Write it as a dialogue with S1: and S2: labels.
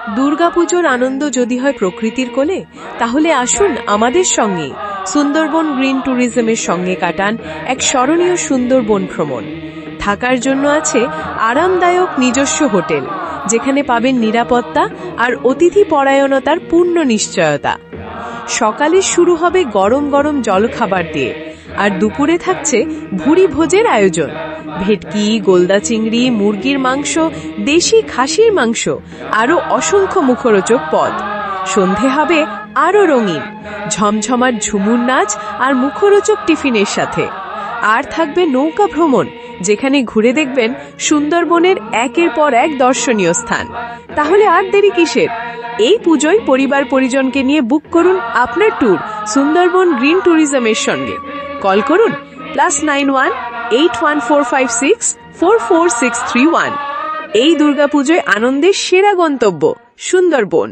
S1: দুর্গাপুজোর আনন্দ যদি হয় প্রকৃতির কোলে, তাহলে আসুন আমাদের সঙ্গে সুন্দরবন গ্রিন ট্যুরিজমের সঙ্গে কাটান এক স্মরণীয় সুন্দরবন ভ্রমণ। থাকার জন্য আছে আরামদায়ক নিজস্ব হোটেল, যেখানে পাবেন নিরাপত্তা আর অতিথি পরায়ণতার পূর্ণ নিশ্চয়তা। সকালে শুরু হবে গরম গরম জলখাবার দিয়ে, আর দুপুরে থাকছে ভুরি ভোজের আয়োজন। ভেটকি, গোলদা চিংড়ি, মুরগির মাংস, দেশি খাসির মাংস, আরো অসংখ্য মুখরোচক পদ। সন্ধে হবে আরো রঙিন, ঝমঝমার ঝুমুর নাচ আর মুখরোচক টিফিনের সাথে। আর থাকবে নৌকা ভ্রমণ, যেখানে ঘুরে দেখবেন সুন্দরবনের একের পর এক দর্শনীয় স্থান। তাহলে আর দেরি কিসের? এই পুজোয় পরিবার পরিজনকে নিয়ে বুক করুন আপনার ট্যুর সুন্দরবন গ্রিন ট্যুরিজমের সঙ্গে। কল করুন +91 8145644631। এই দুর্গাপুজোয় আনন্দের সেরা গন্তব্য সুন্দরবন।